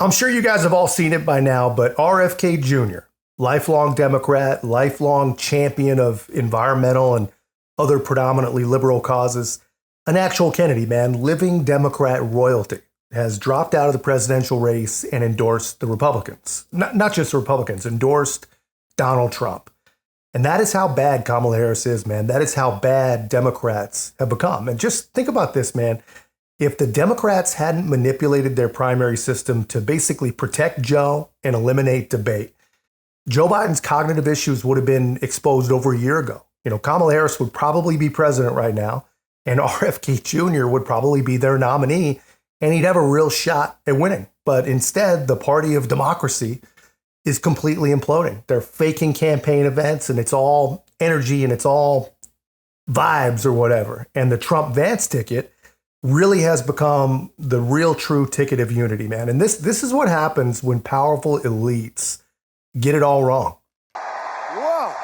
I'm sure you guys have all seen it by now, but RFK Jr., lifelong Democrat, lifelong champion of environmental and other predominantly liberal causes, an actual Kennedy man, living Democrat royalty, has dropped out of the presidential race and endorsed the Republicans. Not just the Republicans, endorsed Donald Trump. And that is how bad Kamala Harris is, man. That is how bad Democrats have become. And just think about this, man. If the Democrats hadn't manipulated their primary system to basically protect Joe and eliminate debate, Joe Biden's cognitive issues would have been exposed over a year ago. You know, Kamala Harris would probably be president right now, and RFK Jr. would probably be their nominee, and he'd have a real shot at winning. But instead, the party of democracy is completely imploding. They're faking campaign events, and it's all energy and it's all vibes or whatever. And the Trump-Vance ticket really has become the real true ticket of unity, man. And this is what happens when powerful elites get it all wrong. Whoa.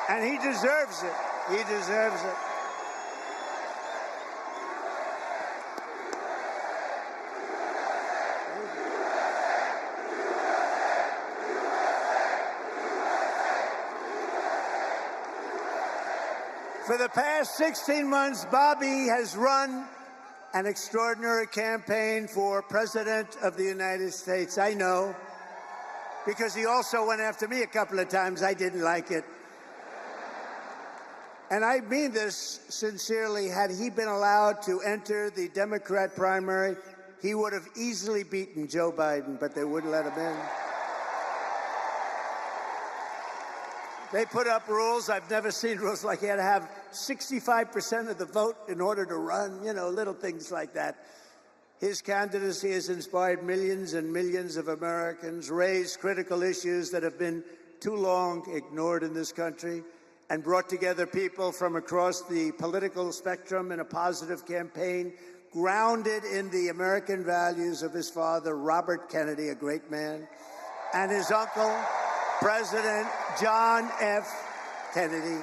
And he deserves it. He deserves it. For the past 16 months, Bobby has run an extraordinary campaign for President of the United States. I know, because he also went after me a couple of times. I didn't like it. And I mean this sincerely. Had he been allowed to enter the Democrat primary, he would have easily beaten Joe Biden, but they wouldn't let him in. They put up rules. I've never seen rules like he had to have 65% of the vote in order to run, you know, little things like that. His candidacy has inspired millions and millions of Americans, raised critical issues that have been too long ignored in this country, and brought together people from across the political spectrum in a positive campaign grounded in the American values of his father, Robert Kennedy, a great man, and his uncle, President John F. Kennedy.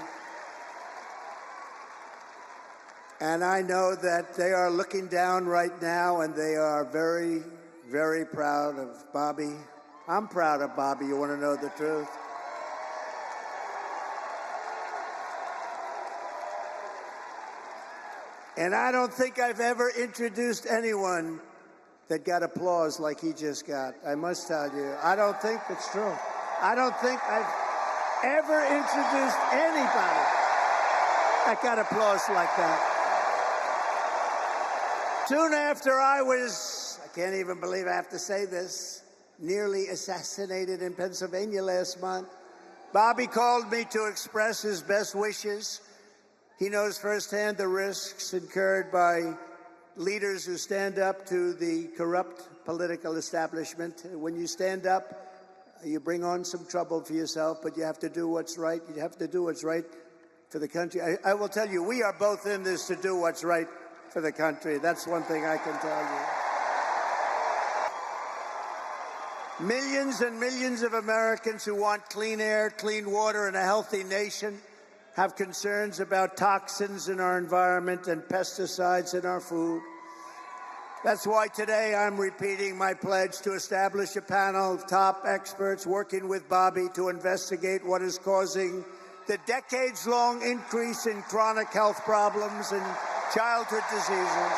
And I know that they are looking down right now, and they are very, very proud of Bobby. I'm proud of Bobby, you want to know the truth. And I don't think I've ever introduced anyone that got applause like he just got. I must tell you, I don't think it's true. I don't think I've ever introduced anybody that got applause like that. Soon after I can't even believe I have to say this, nearly assassinated in Pennsylvania last month, Bobby called me to express his best wishes. He knows firsthand the risks incurred by leaders who stand up to the corrupt political establishment. When you stand up, you bring on some trouble for yourself, but you have to do what's right. You have to do what's right for the country. I will tell you, we are both in this to do what's right for the country. That's one thing I can tell you. Millions and millions of Americans who want clean air, clean water, and a healthy nation have concerns about toxins in our environment and pesticides in our food. That's why today I'm repeating my pledge to establish a panel of top experts working with Bobby to investigate what is causing the decades-long increase in chronic health problems and childhood diseases.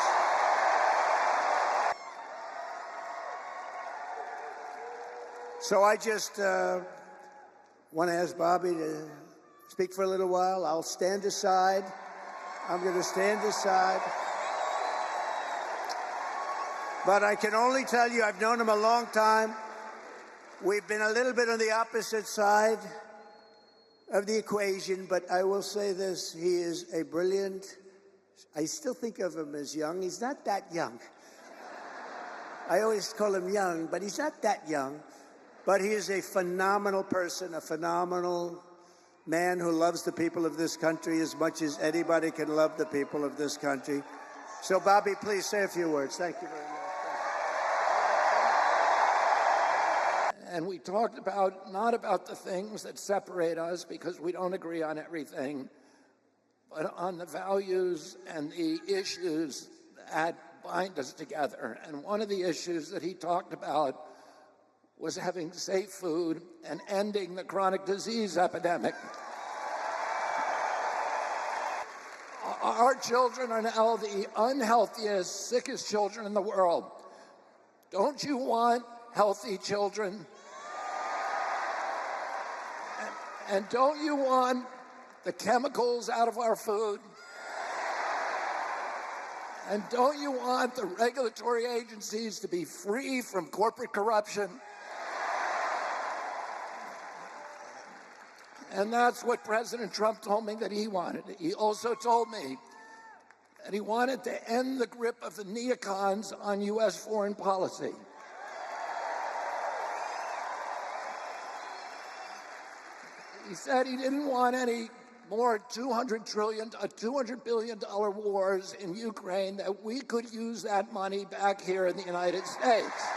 So I just want to ask Bobby to speak for a little while. I'll stand aside. I'm going to stand aside. But I can only tell you, I've known him a long time. We've been a little bit on the opposite side of the equation, but I will say this, he is a brilliant, I still think of him as young. He's not that young. I always call him young, but he's not that young. But he is a phenomenal person, a phenomenal man who loves the people of this country as much as anybody can love the people of this country. So, Bobby, please say a few words. Thank you very much. And we talked about, not about the things that separate us because we don't agree on everything, but on the values and the issues that bind us together. And one of the issues that he talked about was having safe food and ending the chronic disease epidemic. Our children are now the unhealthiest, sickest children in the world. Don't you want healthy children? And don't you want the chemicals out of our food? And don't you want the regulatory agencies to be free from corporate corruption? And that's what President Trump told me that he wanted. He also told me that he wanted to end the grip of the neocons on U.S. foreign policy. He said he didn't want any more $200 billion wars in Ukraine, that we could use that money back here in the United States.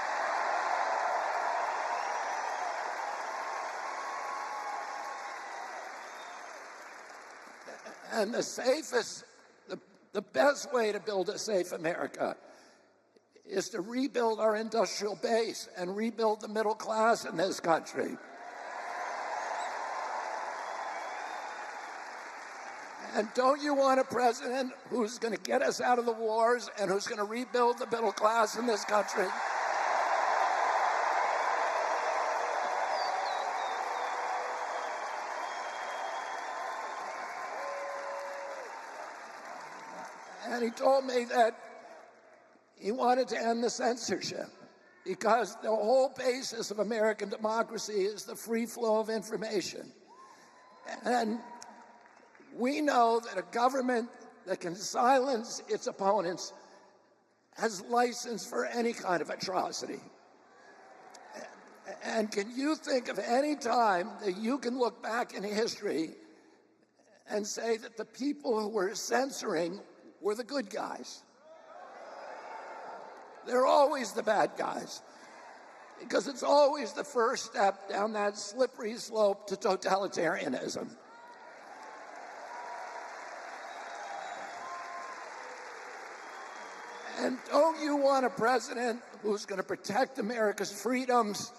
And the best way to build a safe America is to rebuild our industrial base and rebuild the middle class in this country. And don't you want a president who's going to get us out of the wars and who's going to rebuild the middle class in this country? And he told me that he wanted to end the censorship because the whole basis of American democracy is the free flow of information. And we know that a government that can silence its opponents has license for any kind of atrocity. And can you think of any time that you can look back in history and say that the people who were censoring were the good guys? They're always the bad guys, because it's always the first step down that slippery slope to totalitarianism. And don't you want a president who's going to protect America's freedoms?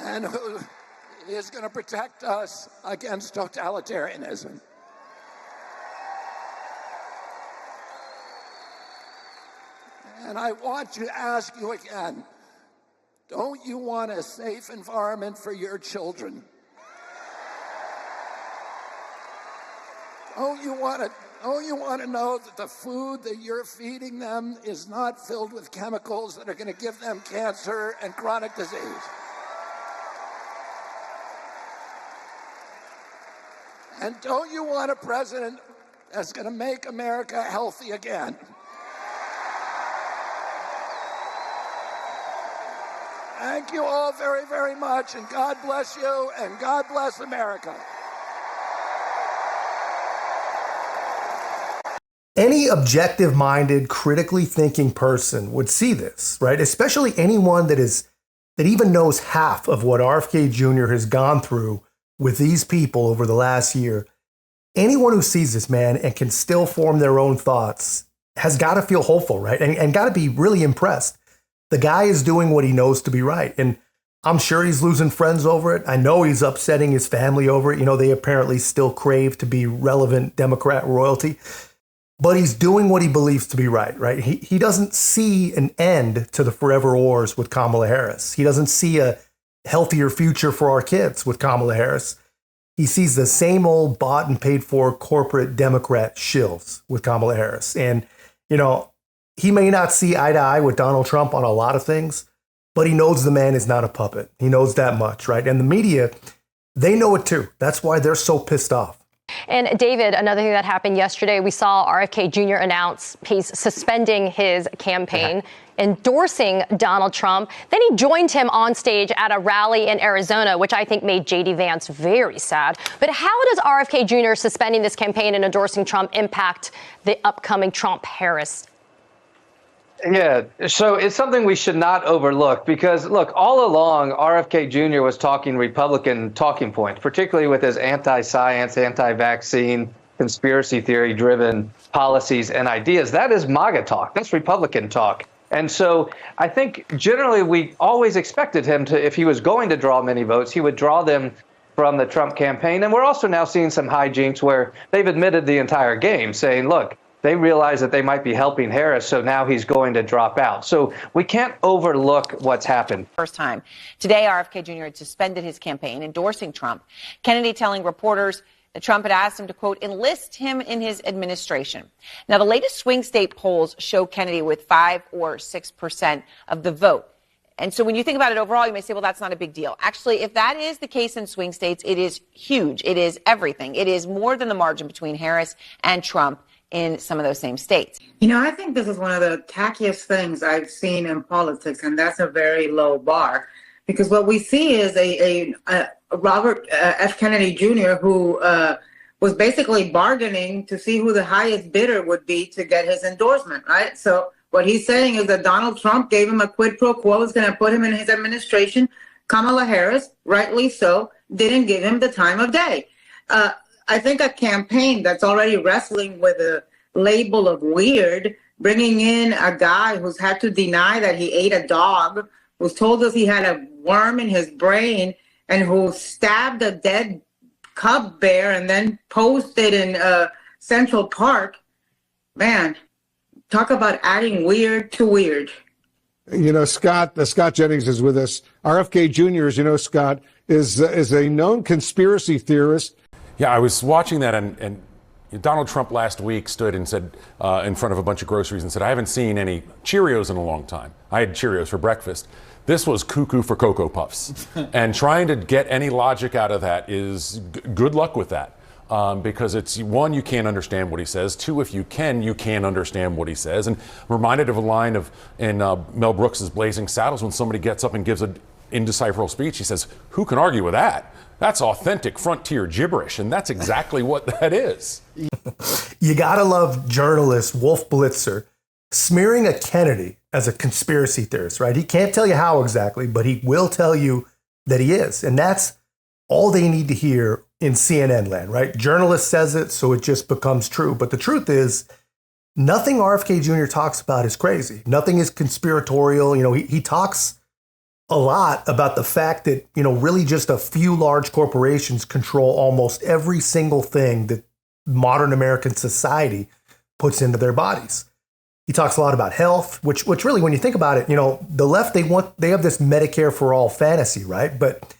And who is going to protect us against totalitarianism? And I want to ask you again, don't you want a safe environment for your children? Don't you want to know that the food that you're feeding them is not filled with chemicals that are going to give them cancer and chronic disease? And don't you want a president that's going to make America healthy again? Thank you all very, very much, and God bless you, and God bless America. Any objective-minded, critically thinking person would see this, right? Especially anyone that even knows half of what RFK Jr. has gone through with these people over the last year. Anyone who sees this man and can still form their own thoughts has got to feel hopeful, right? And got to be really impressed. The guy is doing what he knows to be right. And I'm sure he's losing friends over it. I know he's upsetting his family over it. You know, they apparently still crave to be relevant Democrat royalty. But he's doing what he believes to be right? He doesn't see an end to the forever wars with Kamala Harris. He doesn't see a healthier future for our kids with Kamala Harris. He sees the same old bought and paid for corporate Democrat shills with Kamala Harris. And, you know, he may not see eye to eye with Donald Trump on a lot of things, but he knows the man is not a puppet. He knows that much, right? And the media, they know it too. That's why they're so pissed off. And David, another thing that happened yesterday, we saw RFK Jr. announce he's suspending his campaign, endorsing Donald Trump. Then he joined him on stage at a rally in Arizona, which I think made J.D. Vance very sad. But how does RFK Jr. suspending this campaign and endorsing Trump impact the upcoming Trump-Harris Yeah, so it's something we should not overlook because, look, all along, RFK Jr. was talking Republican talking points, particularly with his anti-science, anti-vaccine, conspiracy theory-driven policies and ideas. That is MAGA talk. That's Republican talk. And so I think generally we always expected him to, if he was going to draw many votes, he would draw them from the Trump campaign. And we're also now seeing some hijinks where they've admitted the entire game, saying, look, they realize that they might be helping Harris, so now he's going to drop out. So we can't overlook what's happened. First time. Today, RFK Jr. had suspended his campaign, endorsing Trump. Kennedy telling reporters that Trump had asked him to, quote, enlist him in his administration. Now, the latest swing state polls show Kennedy with 5 or 6% of the vote. And so when you think about it overall, you may say, well, that's not a big deal. Actually, if that is the case in swing states, it is huge. It is everything. It is more than the margin between Harris and Trump in some of those same states. You know, I think this is one of the tackiest things I've seen in politics, and that's a very low bar. Because what we see is a Robert F. Kennedy Jr., who was basically bargaining to see who the highest bidder would be to get his endorsement, right? So what he's saying is that Donald Trump gave him a quid pro quo, is going to put him in his administration. Kamala Harris, rightly so, didn't give him the time of day. I think a campaign that's already wrestling with a label of weird, bringing in a guy who's had to deny that he ate a dog, who's told us he had a worm in his brain, and who stabbed a dead cub bear and then posted in Central Park. Man, talk about adding weird to weird. You know, Scott Jennings is with us. RFK Jr., as you know, Scott, is a known conspiracy theorist. Yeah, I was watching that, and Donald Trump last week stood and said in front of a bunch of groceries and said, I haven't seen any Cheerios in a long time. I had Cheerios for breakfast. This was cuckoo for Cocoa Puffs. And trying to get any logic out of that is good luck with that. Because it's, one, you can't understand what he says. Two, if you can't understand what he says. And I'm reminded of a line in Mel Brooks's Blazing Saddles when somebody gets up and gives an indecipherable speech. He says, who can argue with that? That's authentic frontier gibberish, and that's exactly what that is. You gotta love journalist Wolf Blitzer smearing a Kennedy as a conspiracy theorist, right? He can't tell you how exactly, but he will tell you that he is. And that's all they need to hear in CNN land, right? Journalist says it, so it just becomes true. But the truth is, nothing RFK Jr. talks about is crazy. Nothing is conspiratorial. You know, he talks a lot about the fact that, you know, really just a few large corporations control almost every single thing that modern American society puts into their bodies. He talks a lot about health, which really, when you think about it, you know, the left, they have this Medicare for all fantasy, right? But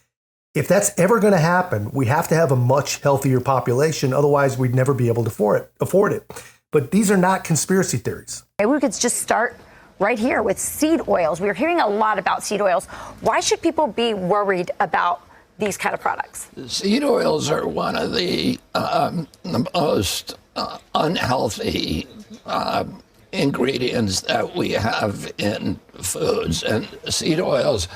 if that's ever going to happen, we have to have a much healthier population. Otherwise, we'd never be able to afford it. But these are not conspiracy theories. We could just start right here with seed oils. We're hearing a lot about seed oils. Why should people be worried about these kind of products? Seed oils are one of the most unhealthy ingredients that we have in foods. And seed oils,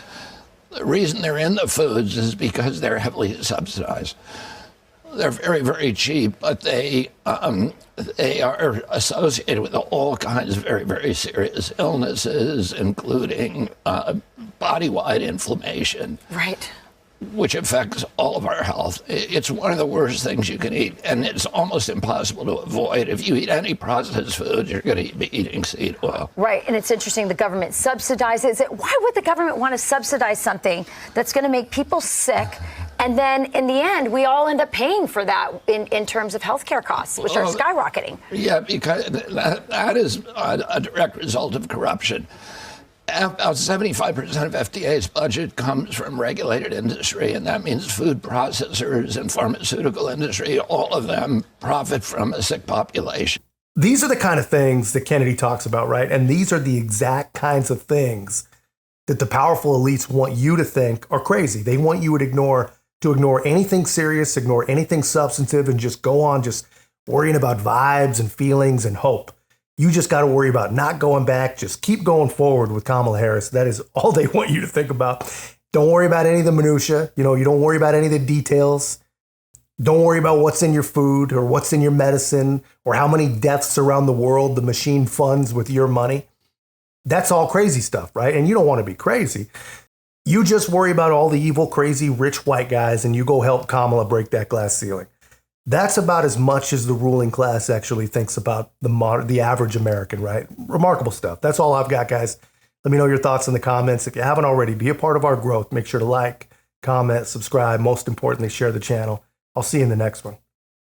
the reason they're in the foods is because they're heavily subsidized. They're very, very cheap, but they are associated with all kinds of very, very serious illnesses, including body-wide inflammation. Right. Which affects all of our health. It's one of the worst things you can eat, and it's almost impossible to avoid. If you eat any processed food, you're going to be eating seed oil. Right, and it's interesting, the government subsidizes it. Why would the government want to subsidize something that's going to make people sick? And then in the end, we all end up paying for that in terms of healthcare costs, which are skyrocketing. Yeah, because that is a direct result of corruption. About 75% of FDA's budget comes from regulated industry, and that means food processors and pharmaceutical industry. All of them profit from a sick population. These are the kind of things that Kennedy talks about, right? And these are the exact kinds of things that the powerful elites want you to think are crazy. They want you to ignore anything serious, ignore anything substantive, and just go on just worrying about vibes and feelings and hope. You just got to worry about not going back. Just keep going forward with Kamala Harris. That is all they want you to think about. Don't worry about any of the minutia. You know, you don't worry about any of the details. Don't worry about what's in your food or what's in your medicine or how many deaths around the world the machine funds with your money. That's all crazy stuff, right? And you don't want to be crazy. You just worry about all the evil, crazy, rich white guys, and you go help Kamala break that glass ceiling. That's about as much as the ruling class actually thinks about the average American, right? Remarkable stuff. That's all I've got, guys. Let me know your thoughts in the comments. If you haven't already, be a part of our growth. Make sure to like, comment, subscribe. Most importantly, share the channel. I'll see you in the next one.